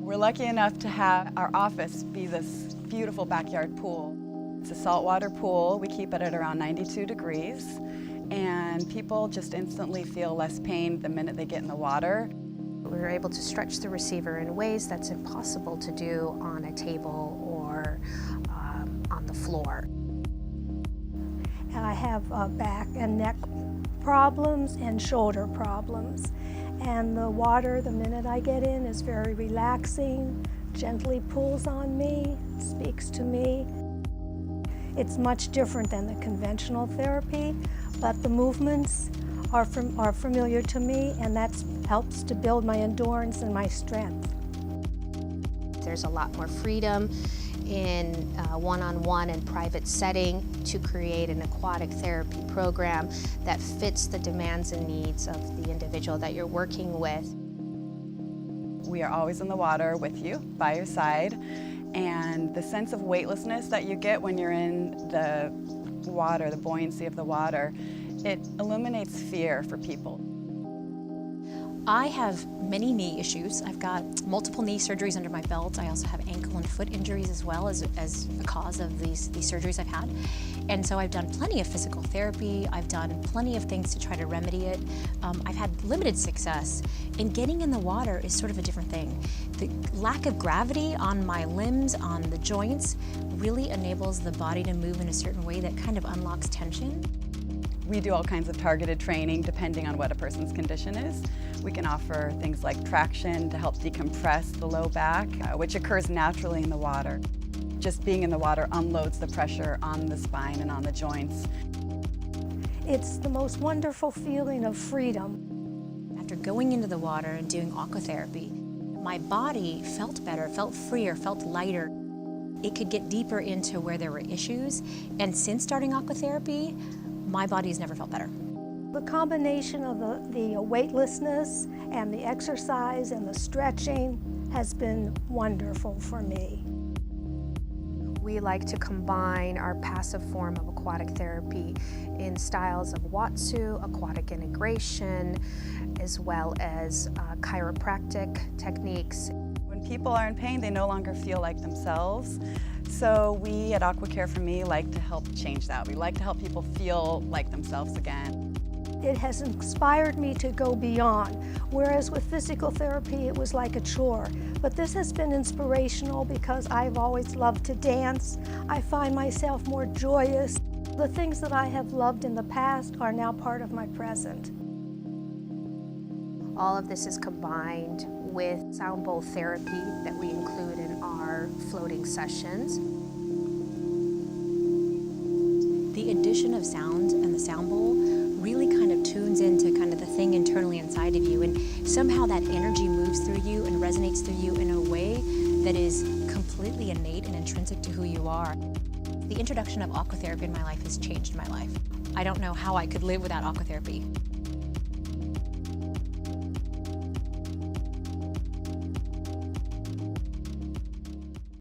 We're lucky enough to have our office be this beautiful backyard pool. It's a saltwater pool. We keep it at around 92 degrees, and people just instantly feel less pain the minute they get in the water. We were able to stretch the receiver in ways that's impossible to do on a table or on the floor. I have back and neck problems and shoulder problems. And the water, the minute I get in, is very relaxing, gently pulls on me, speaks to me. It's much different than the conventional therapy, but the movements are familiar to me, and that helps to build my endurance and my strength. There's a lot more freedom in one-on-one and private setting to create an aquatic therapy program that fits the demands and needs of the individual that you're working with. We are always in the water with you, by your side, and the sense of weightlessness that you get when you're in the water, the buoyancy of the water, it eliminates fear for people. I have many knee issues. I've got multiple knee surgeries under my belt. I also have ankle and foot injuries as well as a cause of these surgeries I've had. And so I've done plenty of physical therapy. I've done plenty of things to try to remedy it. I've had limited success. And getting in the water is sort of a different thing. The lack of gravity on my limbs, on the joints, really enables the body to move in a certain way that kind of unlocks tension. We do all kinds of targeted training depending on what a person's condition is. We can offer things like traction to help decompress the low back, which occurs naturally in the water. Just being in the water unloads the pressure on the spine and on the joints. It's the most wonderful feeling of freedom. After going into the water and doing aquatherapy, my body felt better, felt freer, felt lighter. It could get deeper into where there were issues, and since starting aquatherapy, my body has never felt better. The combination of the weightlessness and the exercise and the stretching has been wonderful for me. We like to combine our passive form of aquatic therapy in styles of Watsu, aquatic integration, as well as chiropractic techniques. When people are in pain, they no longer feel like themselves. So we at AquaCare for Me like to help change that. We like to help people feel like themselves again. It has inspired me to go beyond, whereas with physical therapy it was like a chore. But this has been inspirational because I've always loved to dance. I find myself more joyous. The things that I have loved in the past are now part of my present. All of this is combined with sound bowl therapy that we include in our floating sessions. The addition of sound and the sound bowl really kind of tunes into kind of the thing internally inside of you, and somehow that energy moves through you and resonates through you in a way that is completely innate and intrinsic to who you are. The introduction of aquatherapy in my life has changed my life. I don't know how I could live without aquatherapy.